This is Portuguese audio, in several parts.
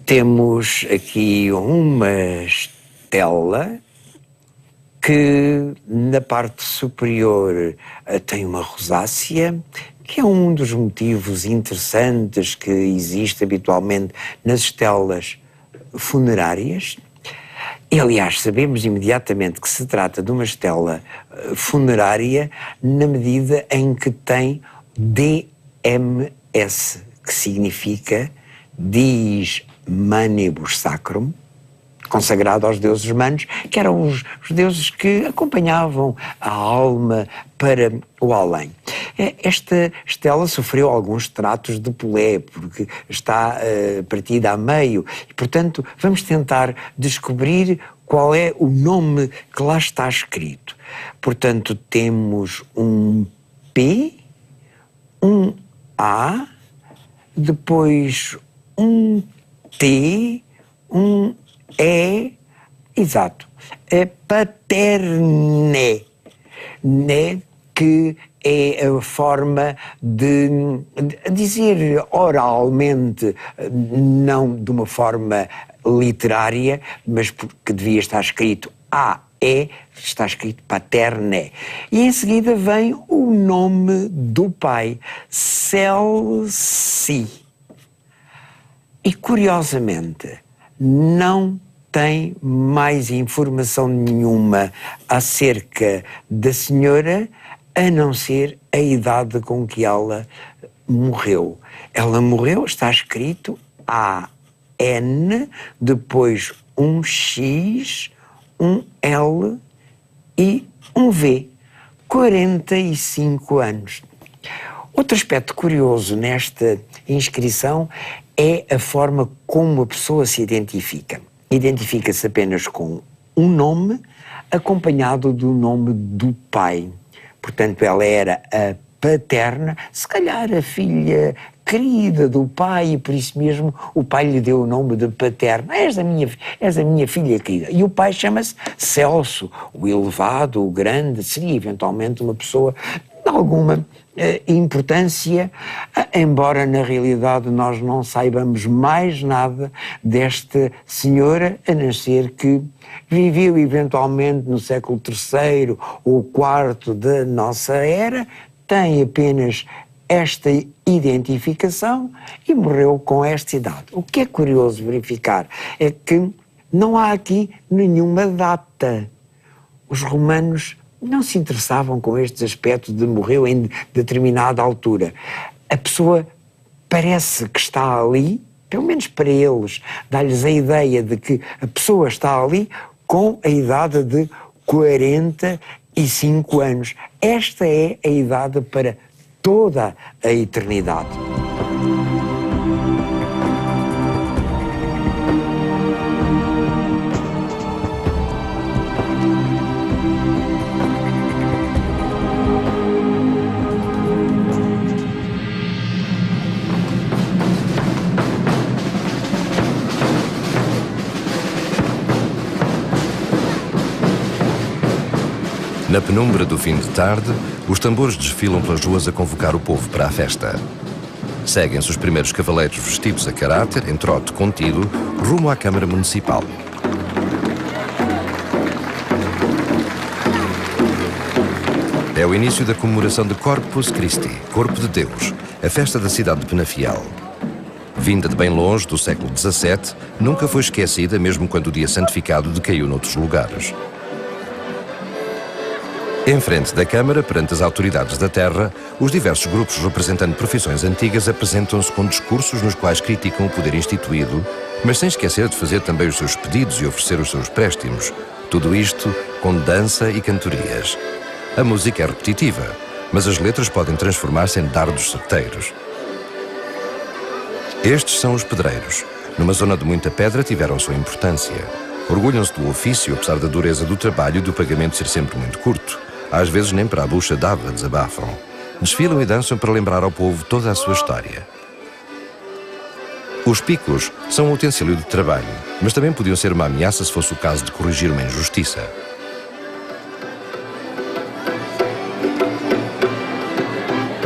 Temos aqui uma estela que na parte superior tem uma rosácea, que é um dos motivos interessantes que existe habitualmente nas estelas funerárias. E, aliás, sabemos imediatamente que se trata de uma estela funerária na medida em que tem DMS, que significa Dies Manibus Sacrum, consagrado aos deuses manos, que eram os deuses que acompanhavam a alma para o além. Esta estela sofreu alguns tratos de pulé, porque está partida a meio, e, portanto, vamos tentar descobrir qual é o nome que lá está escrito. Portanto, temos um P, um A, depois um T, um E, exato, é paterne, né, que é a forma de dizer oralmente, não de uma forma literária, mas porque devia estar escrito A-E, está escrito paterne. E em seguida vem o nome do pai, Celsi. E curiosamente, não tem mais informação nenhuma acerca da senhora, a não ser a idade com que ela morreu. Ela morreu, está escrito A-N, depois um X, um L e um V. 45 anos. Outro aspecto curioso nesta inscrição é a forma como a pessoa se identifica. Identifica-se apenas com um nome, acompanhado do nome do pai. Portanto, ela era a paterna, se calhar a filha querida do pai, e por isso mesmo o pai lhe deu o nome de paterna. És a minha filha querida. E o pai chama-se Celso, o elevado, o grande, seria eventualmente uma pessoa de alguma importância, embora na realidade nós não saibamos mais nada desta senhora, a não ser que viveu eventualmente no século III ou IV da nossa era, tem apenas esta identificação e morreu com esta idade. O que é curioso verificar é que não há aqui nenhuma data. Os romanos não se interessavam com estes aspectos de morreu em determinada altura. A pessoa parece que está ali, pelo menos para eles, dá-lhes a ideia de que a pessoa está ali com a idade de 45 anos. Esta é a idade para toda a eternidade. Na penumbra do fim de tarde, os tambores desfilam pelas ruas a convocar o povo para a festa. Seguem-se os primeiros cavaleiros vestidos a caráter, em trote contido, rumo à Câmara Municipal. É o início da comemoração de Corpus Christi, Corpo de Deus, a festa da cidade de Penafiel. Vinda de bem longe, do século XVII, nunca foi esquecida, mesmo quando o dia santificado decaiu noutros lugares. Em frente da Câmara, perante as autoridades da terra, os diversos grupos representando profissões antigas apresentam-se com discursos nos quais criticam o poder instituído, mas sem esquecer de fazer também os seus pedidos e oferecer os seus préstimos. Tudo isto com dança e cantorias. A música é repetitiva, mas as letras podem transformar-se em dardos certeiros. Estes são os pedreiros. Numa zona de muita pedra tiveram sua importância. Orgulham-se do ofício, apesar da dureza do trabalho e do pagamento ser sempre muito curto. Às vezes nem para a bucha d'água desabafam. Desfilam e dançam para lembrar ao povo toda a sua história. Os picos são um utensílio de trabalho, mas também podiam ser uma ameaça se fosse o caso de corrigir uma injustiça.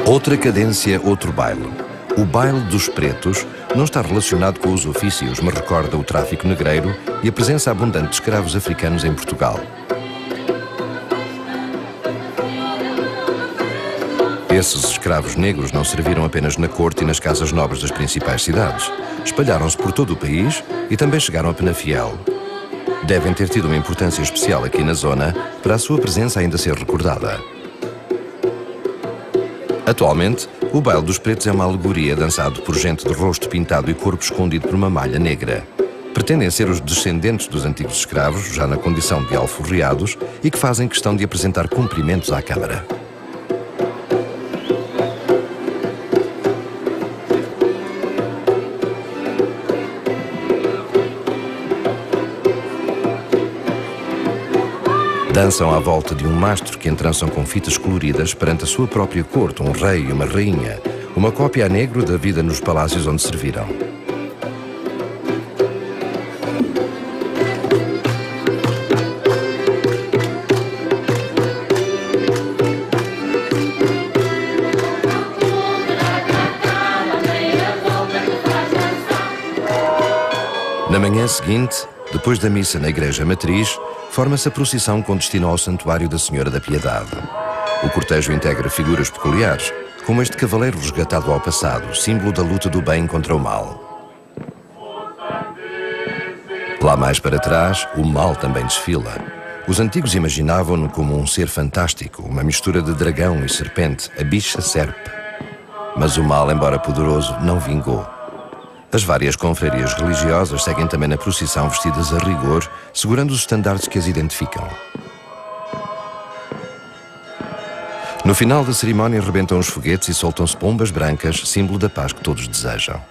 Outra cadência, outro baile. O baile dos pretos, não está relacionado com os ofícios, mas recorda o tráfico negreiro e a presença abundante de escravos africanos em Portugal. Esses escravos negros não serviram apenas na corte e nas casas nobres das principais cidades. Espalharam-se por todo o país e também chegaram a Penafiel. Devem ter tido uma importância especial aqui na zona para a sua presença ainda ser recordada. Atualmente, o baile dos pretos é uma alegoria dançado por gente de rosto pintado e corpo escondido por uma malha negra. Pretendem ser os descendentes dos antigos escravos, já na condição de alforreados, e que fazem questão de apresentar cumprimentos à Câmara. Dançam à volta de um mastro que entrançam com fitas coloridas perante a sua própria corte, um rei e uma rainha, uma cópia a negro da vida nos palácios onde serviram. Na manhã seguinte, depois da missa na Igreja Matriz, forma-se a procissão com destino ao Santuário da Senhora da Piedade. O cortejo integra figuras peculiares, como este cavaleiro resgatado ao passado, símbolo da luta do bem contra o mal. Lá mais para trás, o mal também desfila. Os antigos imaginavam-no como um ser fantástico, uma mistura de dragão e serpente, a bicha serpe. Mas o mal, embora poderoso, não vingou. As várias confrarias religiosas seguem também na procissão vestidas a rigor, segurando os estandartes que as identificam. No final da cerimónia rebentam os foguetes e soltam-se pombas brancas, símbolo da paz que todos desejam.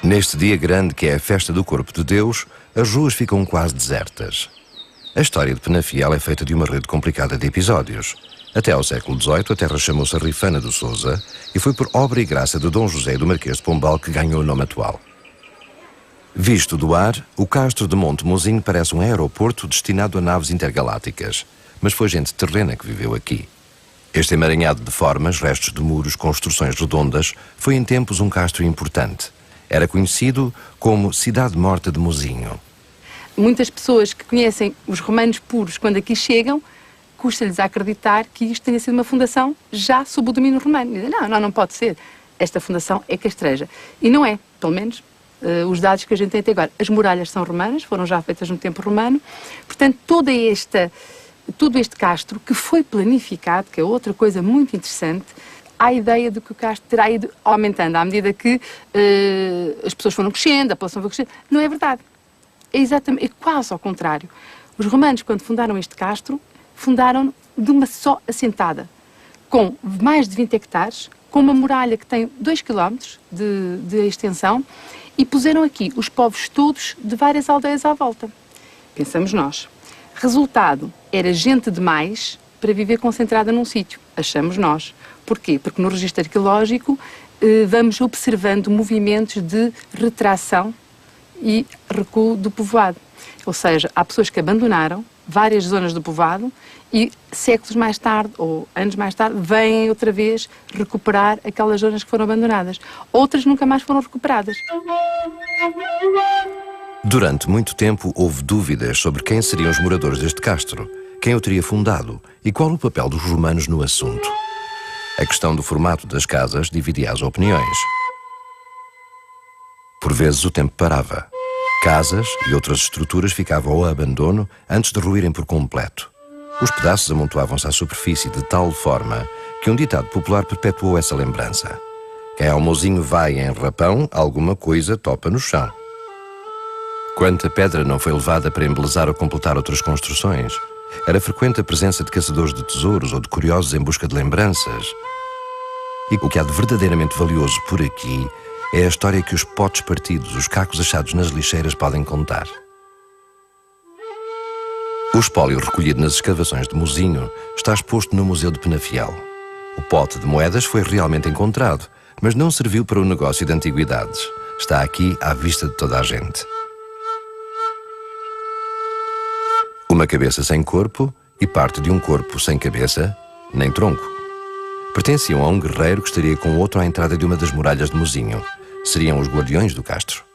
Neste dia grande que é a festa do Corpo de Deus, as ruas ficam quase desertas. A história de Penafiel é feita de uma rede complicada de episódios. Até ao século XVIII, a terra chamou-se a Rifana do Sousa e foi por obra e graça de Dom José e do Marquês de Pombal que ganhou o nome atual. Visto do ar, o castro de Monte Mozinho parece um aeroporto destinado a naves intergalácticas, mas foi gente terrena que viveu aqui. Este emaranhado de formas, restos de muros, construções redondas, foi em tempos um castro importante. Era conhecido como Cidade Morta de Mozinho. Muitas pessoas que conhecem os romanos puros quando aqui chegam, custa-lhes a acreditar que isto tenha sido uma fundação já sob o domínio romano. Dizem, não pode ser. Esta fundação é castreja. E não é, pelo menos, os dados que a gente tem até agora. As muralhas são romanas, foram já feitas no tempo romano. Portanto, todo este castro que foi planificado, que é outra coisa muito interessante, há a ideia de que o castro terá ido aumentando à medida que as pessoas foram crescendo, a população foi crescendo. Não é verdade. É quase ao contrário. Os romanos, quando fundaram este castro, fundaram de uma só assentada, com mais de 20 hectares, com uma muralha que tem 2 km de extensão, e puseram aqui os povos todos de várias aldeias à volta. Pensamos nós. Resultado, era gente demais para viver concentrada num sítio, achamos nós. Porquê? Porque no registro arqueológico vamos observando movimentos de retração e recuo do povoado. Ou seja, há pessoas que abandonaram várias zonas do povoado e séculos mais tarde, ou anos mais tarde, vêm outra vez recuperar aquelas zonas que foram abandonadas. Outras nunca mais foram recuperadas. Durante muito tempo houve dúvidas sobre quem seriam os moradores deste castro, quem o teria fundado e qual o papel dos romanos no assunto. A questão do formato das casas dividia as opiniões. Por vezes o tempo parava. Casas e outras estruturas ficavam ao abandono antes de ruírem por completo. Os pedaços amontoavam-se à superfície de tal forma que um ditado popular perpetuou essa lembrança. Quem ao mozinho vai em rapão, alguma coisa topa no chão. Quanta pedra não foi levada para embelezar ou completar outras construções? Era frequente a presença de caçadores de tesouros ou de curiosos em busca de lembranças. E o que há de verdadeiramente valioso por aqui é a história que os potes partidos, os cacos achados nas lixeiras podem contar. O espólio recolhido nas escavações de Mozinho está exposto no Museu de Penafiel. O pote de moedas foi realmente encontrado, mas não serviu para o negócio de antiguidades. Está aqui à vista de toda a gente. Uma cabeça sem corpo e parte de um corpo sem cabeça, nem tronco. Pertenciam a um guerreiro que estaria com outro à entrada de uma das muralhas de Mozinho. Seriam os guardiões do castro.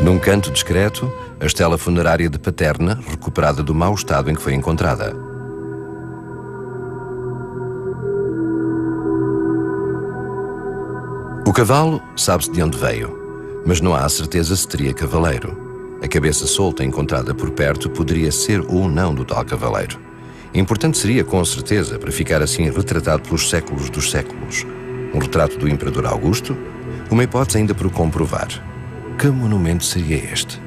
Num canto discreto, a estela funerária de Paterna, recuperada do mau estado em que foi encontrada. O cavalo sabe-se de onde veio, mas não há certeza se teria cavaleiro. A cabeça solta encontrada por perto poderia ser ou não do tal cavaleiro. Importante seria, com certeza, para ficar assim retratado pelos séculos dos séculos. Um retrato do Imperador Augusto, uma hipótese ainda por comprovar. Que monumento seria este?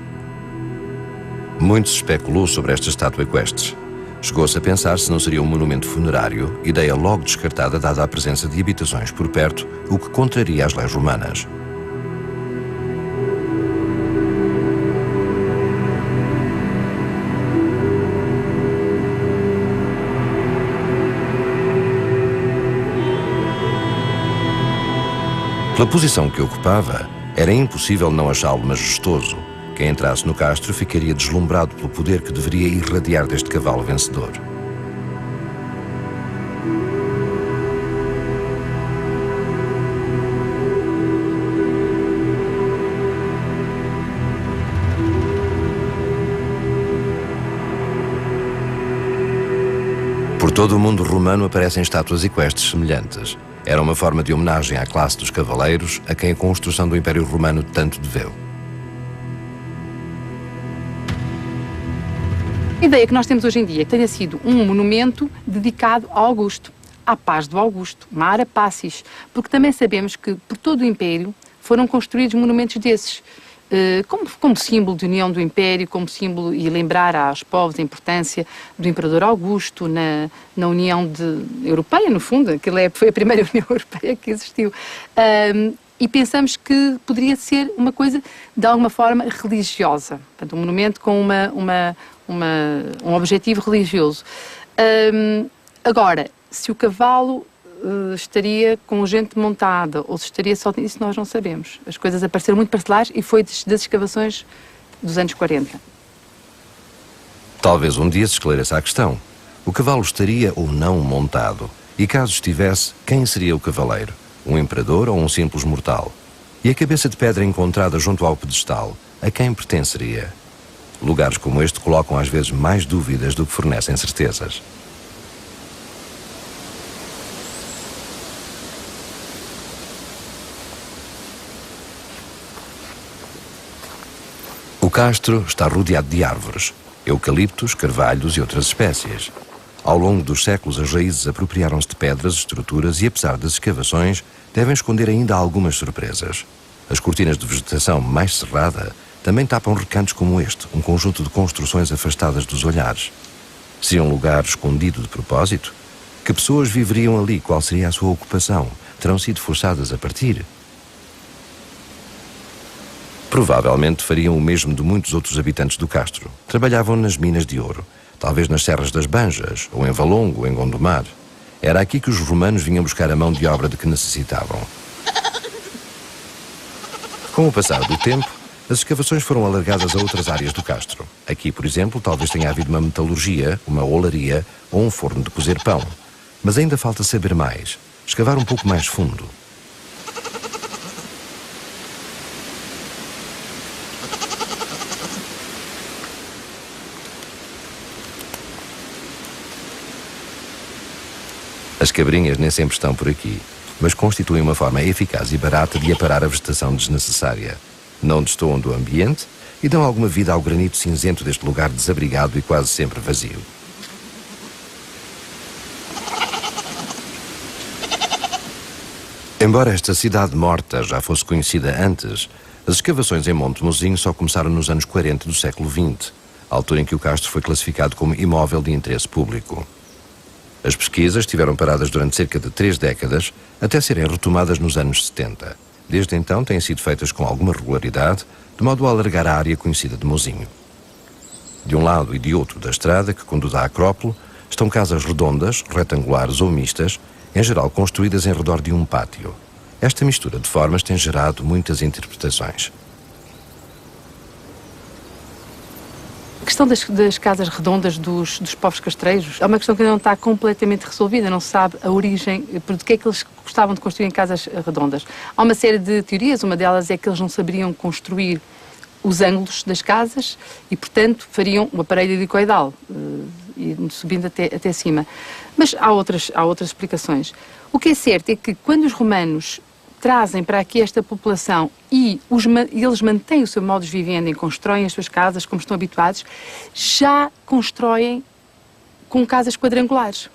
Muito se especulou sobre esta estátua equestre. Chegou-se a pensar se não seria um monumento funerário, ideia logo descartada dada a presença de habitações por perto, o que contraria as leis romanas. Pela posição que ocupava, era impossível não achá-lo majestoso. Quem entrasse no castro ficaria deslumbrado pelo poder que deveria irradiar deste cavalo vencedor. Por todo o mundo romano aparecem estátuas equestres semelhantes. Era uma forma de homenagem à classe dos cavaleiros, a quem a construção do Império Romano tanto deveu. A ideia que nós temos hoje em dia é que tenha sido um monumento dedicado a Augusto, à paz do Augusto, uma ara pacis, porque também sabemos que por todo o Império foram construídos monumentos desses, como símbolo de união do Império, como símbolo e lembrar aos povos a importância do Imperador Augusto na União Europeia, no fundo, foi a primeira União Europeia que existiu. E pensamos que poderia ser uma coisa, de alguma forma, religiosa. Portanto, um monumento com um objetivo religioso. Agora, se o cavalo estaria com gente montada ou se estaria só... Isso nós não sabemos. As coisas apareceram muito parcelares e foi das escavações dos anos 40. Talvez um dia se esclareça a questão. O cavalo estaria ou não montado? E caso estivesse, quem seria o cavaleiro? Um imperador ou um simples mortal? E a cabeça de pedra encontrada junto ao pedestal, a quem pertenceria? Lugares como este colocam às vezes mais dúvidas do que fornecem certezas. O castro está rodeado de árvores, eucaliptos, carvalhos e outras espécies. Ao longo dos séculos, as raízes apropriaram-se de pedras, estruturas e, apesar das escavações, devem esconder ainda algumas surpresas. As cortinas de vegetação mais cerrada também tapam recantos como este, um conjunto de construções afastadas dos olhares. Seria um lugar escondido de propósito? Que pessoas viveriam ali? Qual seria a sua ocupação? Terão sido forçadas a partir? Provavelmente fariam o mesmo de muitos outros habitantes do castro. Trabalhavam nas minas de ouro, talvez nas serras das Banjas, ou em Valongo, ou em Gondomar. Era aqui que os romanos vinham buscar a mão de obra de que necessitavam. Com o passar do tempo, as escavações foram alargadas a outras áreas do castro. Aqui, por exemplo, talvez tenha havido uma metalurgia, uma olaria ou um forno de cozer pão. Mas ainda falta saber mais, escavar um pouco mais fundo. As cabrinhas nem sempre estão por aqui, mas constituem uma forma eficaz e barata de aparar a vegetação desnecessária. Não destoam do ambiente e dão alguma vida ao granito cinzento deste lugar desabrigado e quase sempre vazio. Embora esta cidade morta já fosse conhecida antes, as escavações em Monte Mozinho só começaram nos anos 40 do século XX, altura em que o castro foi classificado como imóvel de interesse público. As pesquisas estiveram paradas durante cerca de 3 décadas, até serem retomadas nos anos 70. Desde então têm sido feitas com alguma regularidade, de modo a alargar a área conhecida de Mozinho. De um lado e de outro da estrada que conduz à Acrópole estão casas redondas, retangulares ou mistas, em geral construídas em redor de um pátio. Esta mistura de formas tem gerado muitas interpretações. A questão das casas redondas dos povos castreiros é uma questão que ainda não está completamente resolvida, não se sabe a origem, por que é que eles gostavam de construir em casas redondas. Há uma série de teorias, uma delas é que eles não saberiam construir os ângulos das casas e, portanto, fariam uma parede helicoidal, subindo até cima. Mas há outras explicações. O que é certo é que quando os romanos trazem para aqui esta população e eles mantêm o seu modo de vivenda e constroem as suas casas como estão habituados, já constroem com casas quadrangulares.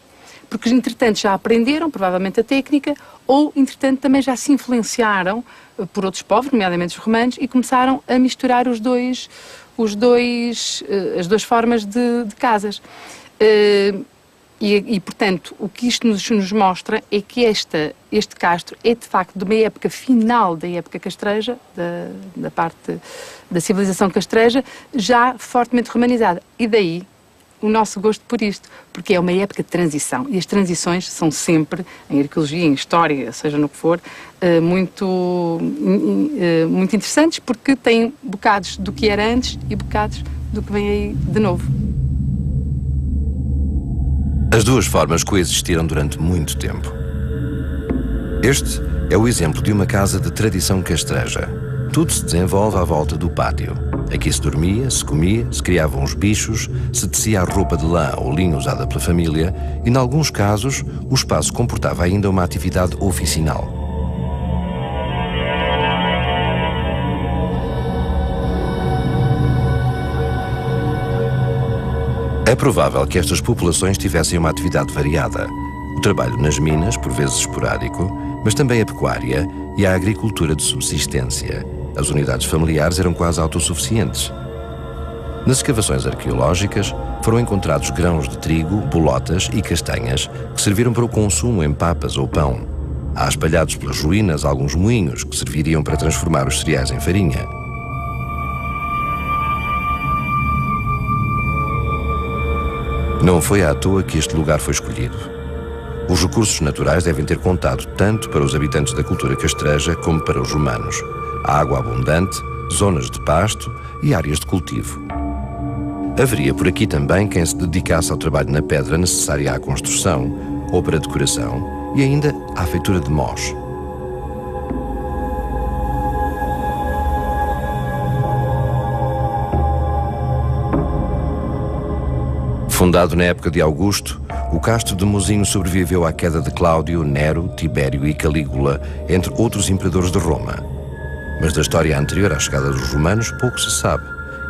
Porque, entretanto, já aprenderam, provavelmente, a técnica, ou, entretanto, também já se influenciaram por outros povos, nomeadamente os romanos, e começaram a misturar as duas formas de casas. Portanto, o que isto nos mostra é que este castro é, de facto, de uma época final da época castreja, da parte da civilização castreja, já fortemente romanizada. E daí o nosso gosto por isto, porque é uma época de transição. E as transições são sempre, em arqueologia, em história, seja no que for, muito interessantes, porque têm bocados do que era antes e bocados do que vem aí de novo. As duas formas coexistiram durante muito tempo. Este é o exemplo de uma casa de tradição castreja. Tudo se desenvolve à volta do pátio. Aqui se dormia, se comia, se criavam os bichos, se tecia a roupa de lã ou linho usada pela família e, em alguns casos, o espaço comportava ainda uma atividade oficinal. É provável que estas populações tivessem uma atividade variada. O trabalho nas minas, por vezes esporádico, mas também a pecuária e a agricultura de subsistência. As unidades familiares eram quase autossuficientes. Nas escavações arqueológicas foram encontrados grãos de trigo, bolotas e castanhas que serviram para o consumo em papas ou pão. Há espalhados pelas ruínas alguns moinhos que serviriam para transformar os cereais em farinha. Não foi à toa que este lugar foi escolhido. Os recursos naturais devem ter contado tanto para os habitantes da cultura castreja como para os romanos. Há água abundante, zonas de pasto e áreas de cultivo. Haveria por aqui também quem se dedicasse ao trabalho na pedra necessária à construção ou para a decoração e ainda à feitura de mós. Fundado na época de Augusto, o castro de Mozinho sobreviveu à queda de Cláudio, Nero, Tibério e Calígula, entre outros imperadores de Roma. Mas da história anterior à chegada dos romanos, pouco se sabe.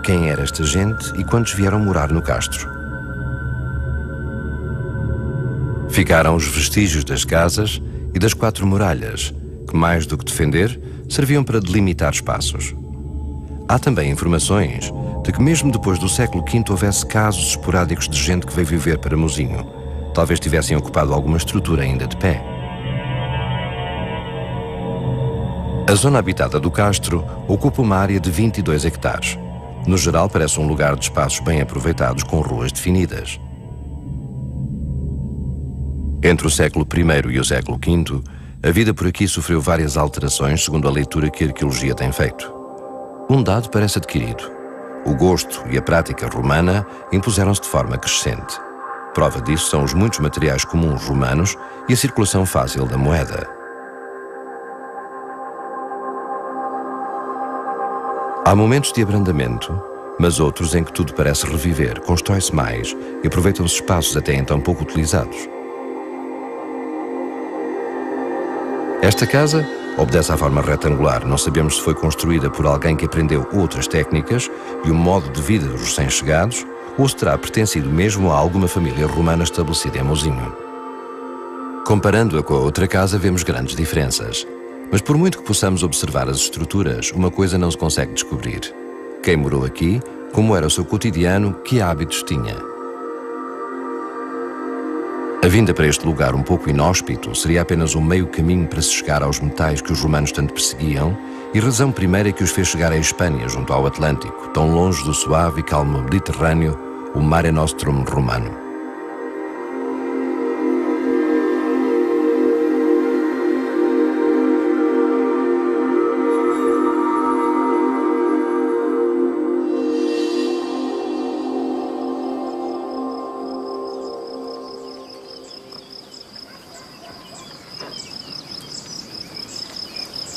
Quem era esta gente e quantos vieram morar no castro? Ficaram os vestígios das casas e das 4 muralhas, que mais do que defender, serviam para delimitar espaços. Há também informações de que mesmo depois do século V houvesse casos esporádicos de gente que veio viver para Mozinho. Talvez tivessem ocupado alguma estrutura ainda de pé. A zona habitada do castro ocupa uma área de 22 hectares. No geral, parece um lugar de espaços bem aproveitados com ruas definidas. Entre o século I e o século V, a vida por aqui sofreu várias alterações segundo a leitura que a arqueologia tem feito. Um dado parece adquirido. O gosto e a prática romana impuseram-se de forma crescente. Prova disso são os muitos materiais comuns romanos e a circulação fácil da moeda. Há momentos de abrandamento, mas outros em que tudo parece reviver, constrói-se mais e aproveitam-se espaços até então pouco utilizados. Esta casa obedece à forma retangular. Não sabemos se foi construída por alguém que aprendeu outras técnicas e o modo de vida dos recém-chegados, ou se terá pertencido mesmo a alguma família romana estabelecida em Mozinho. Comparando-a com a outra casa, vemos grandes diferenças. Mas por muito que possamos observar as estruturas, uma coisa não se consegue descobrir. Quem morou aqui, como era o seu cotidiano, que hábitos tinha. A vinda para este lugar um pouco inóspito seria apenas um meio caminho para se chegar aos metais que os romanos tanto perseguiam e razão primeira que os fez chegar à Espanha, junto ao Atlântico, tão longe do suave e calmo Mediterrâneo, o Mare Nostrum romano.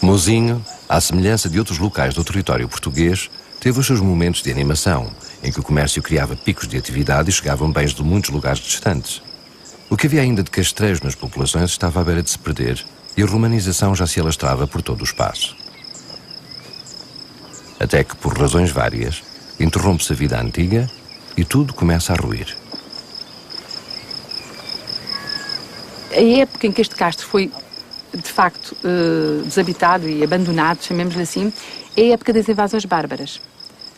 Mozinho, à semelhança de outros locais do território português, teve os seus momentos de animação, em que o comércio criava picos de atividade e chegavam bens de muitos lugares distantes. O que havia ainda de castreios nas populações estava à beira de se perder e a romanização já se alastrava por todo o espaço. Até que, por razões várias, interrompe-se a vida antiga e tudo começa a ruir. A época em que este castro foi de facto desabitado e abandonado, chamemos-lhe assim, é a época das invasões bárbaras.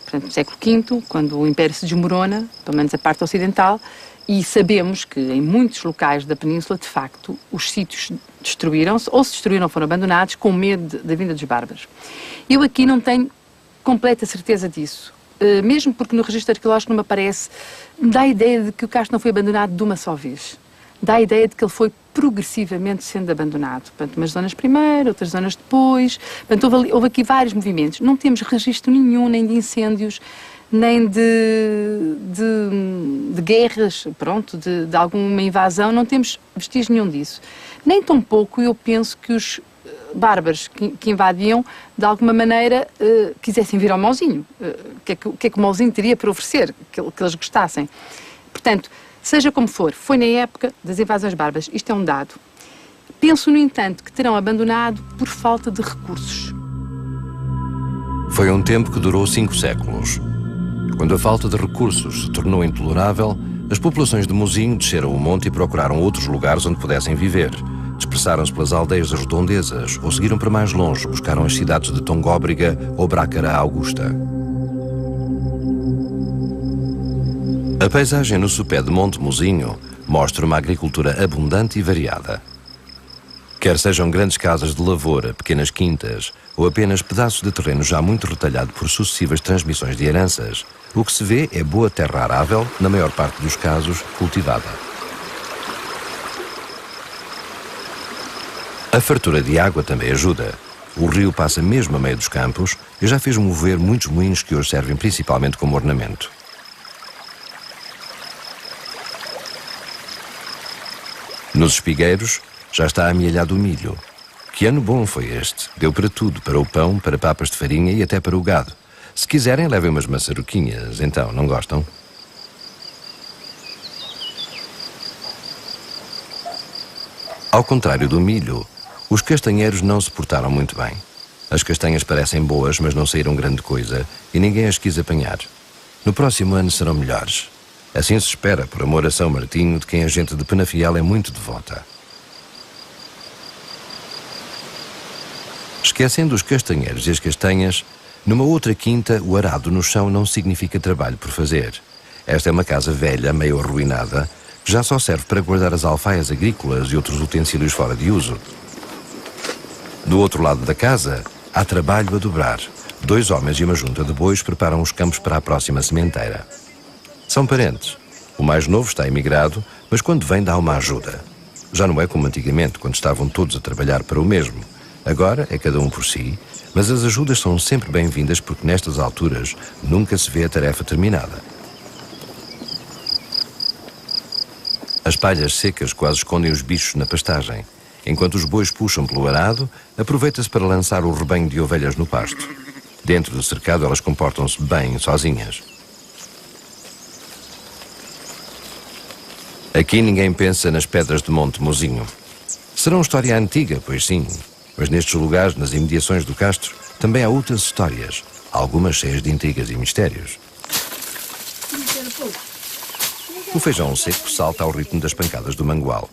Portanto, no século V, quando o Império se desmorona, pelo menos a parte ocidental, e sabemos que em muitos locais da península, de facto, os sítios destruíram-se, ou se destruíram ou foram abandonados, com medo da vinda dos bárbaros. Eu aqui não tenho completa certeza disso, mesmo porque no registro arqueológico não me aparece, me dá a ideia de que o castro não foi abandonado de uma só vez. Dá a ideia de que ele foi progressivamente sendo abandonado. Portanto, umas zonas primeiro, outras zonas depois. Portanto, houve aqui vários movimentos. Não temos registro nenhum, nem de incêndios, nem de guerras, pronto, de alguma invasão. Não temos vestígio nenhum disso. Nem tão pouco eu penso que os bárbaros que invadiam, de alguma maneira, quisessem vir ao Mauzinho. O que é que o Mauzinho teria para oferecer, que eles gostassem. Portanto, seja como for, foi na época das invasões bárbaras, isto é um dado. Penso, no entanto, que terão abandonado por falta de recursos. Foi um tempo que durou 5 séculos. Quando a falta de recursos se tornou intolerável, as populações de Mozinho desceram o monte e procuraram outros lugares onde pudessem viver. Dispersaram-se pelas aldeias das redondezas ou seguiram para mais longe, buscaram as cidades de Tongóbrega ou Brácara Augusta. A paisagem no sopé de Monte Mozinho mostra uma agricultura abundante e variada. Quer sejam grandes casas de lavoura, pequenas quintas ou apenas pedaços de terreno já muito retalhado por sucessivas transmissões de heranças, o que se vê é boa terra arável, na maior parte dos casos, cultivada. A fartura de água também ajuda. O rio passa mesmo a meio dos campos e já fez mover muitos moinhos que hoje servem principalmente como ornamento. Nos espigueiros já está amealhado o milho. Que ano bom foi este? Deu para tudo, para o pão, para papas de farinha e até para o gado. Se quiserem, levem umas maçaroquinhas, então, não gostam? Ao contrário do milho, os castanheiros não se portaram muito bem. As castanhas parecem boas, mas não saíram grande coisa e ninguém as quis apanhar. No próximo ano serão melhores. Assim se espera, por amor a São Martinho, de quem a gente de Penafiel é muito devota. Esquecendo os castanheiros e as castanhas, numa outra quinta, o arado no chão não significa trabalho por fazer. Esta é uma casa velha, meio arruinada, que já só serve para guardar as alfaias agrícolas e outros utensílios fora de uso. Do outro lado da casa, há trabalho a dobrar. 2 homens e uma junta de bois preparam os campos para a próxima sementeira. São parentes. O mais novo está emigrado, mas quando vem dá uma ajuda. Já não é como antigamente, quando estavam todos a trabalhar para o mesmo. Agora é cada um por si, mas as ajudas são sempre bem-vindas porque nestas alturas nunca se vê a tarefa terminada. As palhas secas quase escondem os bichos na pastagem. Enquanto os bois puxam pelo arado, aproveita-se para lançar o rebanho de ovelhas no pasto. Dentro do cercado elas comportam-se bem sozinhas. Aqui ninguém pensa nas pedras de Monte Mozinho. Serão história antiga, pois sim, mas nestes lugares, nas imediações do castro, também há outras histórias, algumas cheias de intrigas e mistérios. O feijão seco salta ao ritmo das pancadas do mangual.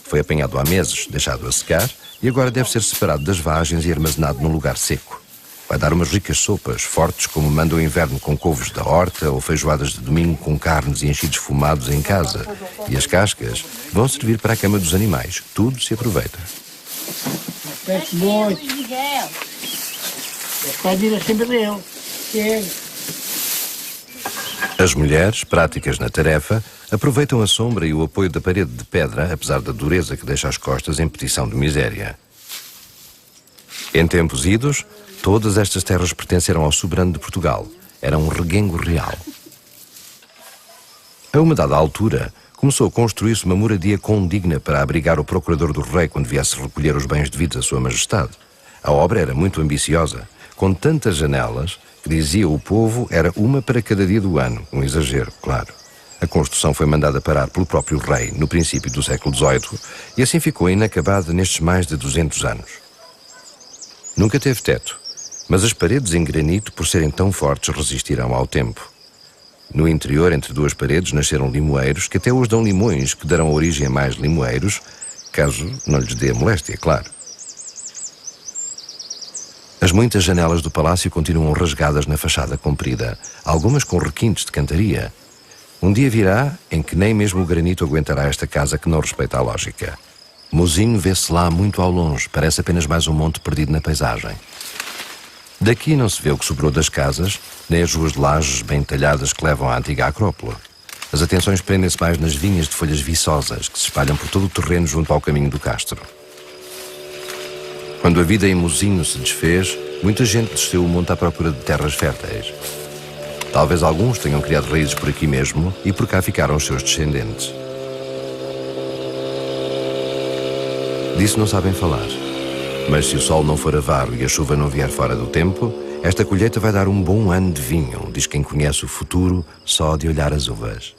Foi apanhado há meses, deixado a secar, e agora deve ser separado das vagens e armazenado num lugar seco. Vai dar umas ricas sopas, fortes como manda o inverno com couves da horta ou feijoadas de domingo com carnes e enchidos fumados em casa. E as cascas vão servir para a cama dos animais. Tudo se aproveita. Pode ir sempre dele. As mulheres, práticas na tarefa, aproveitam a sombra e o apoio da parede de pedra, apesar da dureza que deixa as costas em petição de miséria. Em tempos idos, todas estas terras pertenceram ao soberano de Portugal. Era um reguengo real. A uma dada altura, começou a construir-se uma moradia condigna para abrigar o procurador do rei quando viesse recolher os bens devidos à sua majestade. A obra era muito ambiciosa, com tantas janelas que, dizia o povo, era uma para cada dia do ano. Um exagero, claro. A construção foi mandada parar pelo próprio rei no princípio do século XVIII e assim ficou inacabada nestes mais de 200 anos. Nunca teve teto, mas as paredes em granito, por serem tão fortes, resistirão ao tempo. No interior, entre duas paredes, nasceram limoeiros que até hoje dão limões, que darão origem a mais limoeiros, caso não lhes dê a moléstia, claro. As muitas janelas do palácio continuam rasgadas na fachada comprida, algumas com requintes de cantaria. Um dia virá em que nem mesmo o granito aguentará esta casa que não respeita a lógica. Mozinho vê-se lá muito ao longe, parece apenas mais um monte perdido na paisagem. Daqui não se vê o que sobrou das casas, nem as ruas de lajes bem talhadas que levam à antiga Acrópole. As atenções prendem-se mais nas vinhas de folhas viçosas que se espalham por todo o terreno junto ao caminho do castro. Quando a vida em Mozinho se desfez, muita gente desceu o monte à procura de terras férteis. Talvez alguns tenham criado raízes por aqui mesmo e por cá ficaram os seus descendentes. Disso não sabem falar. Mas se o sol não for avaro e a chuva não vier fora do tempo, esta colheita vai dar um bom ano de vinho, diz quem conhece o futuro só de olhar as uvas.